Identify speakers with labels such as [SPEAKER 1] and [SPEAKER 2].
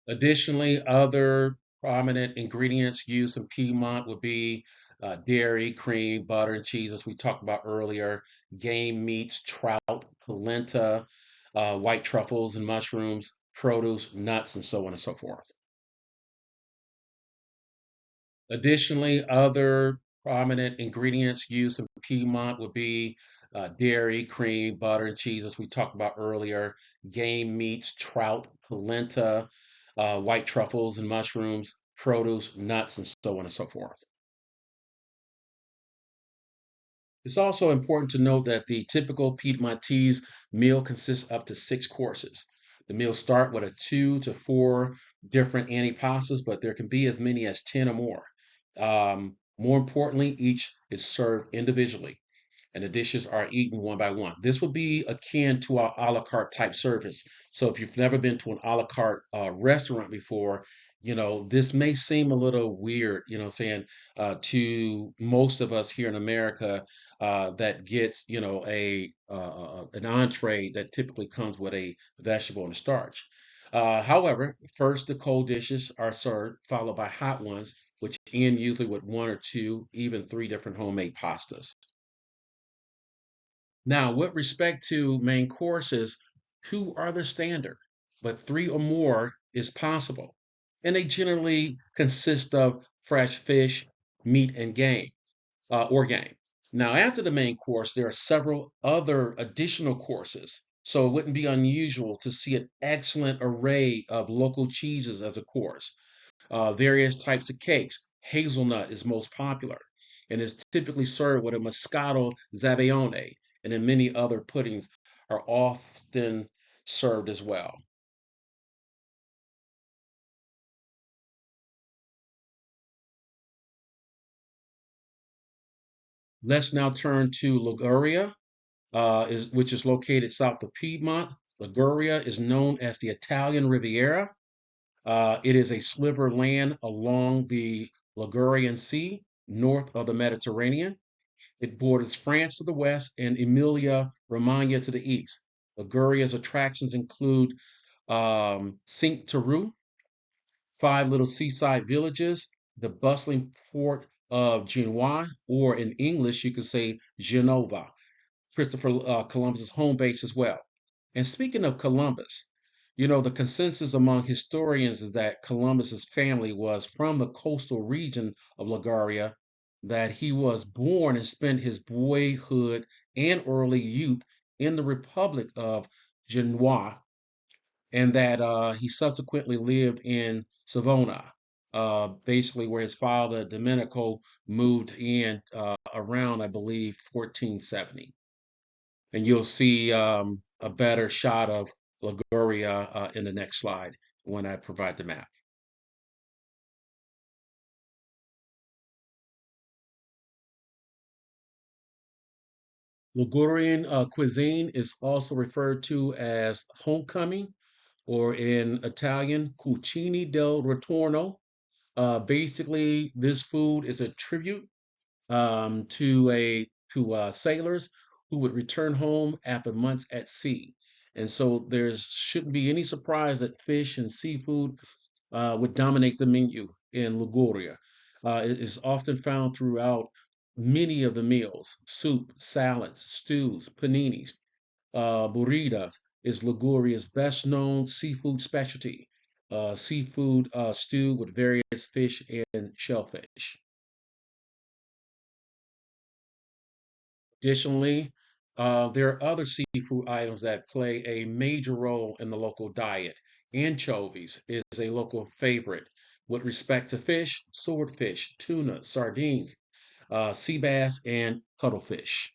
[SPEAKER 1] Additionally, other prominent ingredients used in Piedmont would be dairy, cream, butter, and cheese, as we talked about earlier, game meats, trout, polenta, white truffles and mushrooms, produce, nuts, and so on and so forth. Additionally, other prominent ingredients used in Piedmont would be dairy, cream, butter, and cheese, as we talked about earlier, game meats, trout, polenta, white truffles and mushrooms, produce, nuts, and so on and so forth. It's also important to note that the typical Piedmontese meal consists up to 6 courses. The meals start with 2 to 4 different antipastas, but there can be as many as 10 or more. More importantly, each is served individually, and the dishes are eaten one by one. This would be akin to our a la carte type service. So if you've never been to an a la carte restaurant before, this may seem a little weird, saying to most of us here in America that gets, an entree that typically comes with a vegetable and a starch. However, first the cold dishes are served, followed by hot ones, which end usually with 1 or 2, even 3 different homemade pastas. Now, with respect to main courses, 2 are the standard, but 3 or more is possible. And they generally consist of fresh fish, meat, and game, or game. Now, after the main course, there are several other additional courses. So it wouldn't be unusual to see an excellent array of local cheeses as a course. Various types of cakes. Hazelnut is most popular and is typically served with a Moscato Zabaglione, and then many other puddings are often served as well. Let's now turn to Liguria, which is located south of Piedmont. Liguria is known as the Italian Riviera. It is a sliver of land along the Ligurian Sea, north of the Mediterranean. It borders France to the west and Emilia-Romagna to the east. Liguria's attractions include Cinque Terre, 5 little seaside villages, the bustling port of Genoa, or in English, you could say Genova, Christopher Columbus's home base as well. And speaking of Columbus, the consensus among historians is that Columbus's family was from the coastal region of Liguria, that he was born and spent his boyhood and early youth in the Republic of Genoa, and that he subsequently lived in Savona, basically where his father Domenico moved in around, I believe, 1470. And you'll see a better shot of Liguria in the next slide when I provide the map. Ligurian cuisine is also referred to as homecoming, or in Italian, cucine del ritorno. Basically, this food is a tribute to sailors who would return home after months at sea. And so there shouldn't be any surprise that fish and seafood would dominate the menu in Liguria. It is often found throughout many of the meals: soup, salads, stews, paninis. Burritos is Liguria's best known seafood specialty. Seafood stew with various fish and shellfish. Additionally, there are other seafood items that play a major role in the local diet. Anchovies is a local favorite. With respect to fish, swordfish, tuna, sardines, sea bass, and cuttlefish.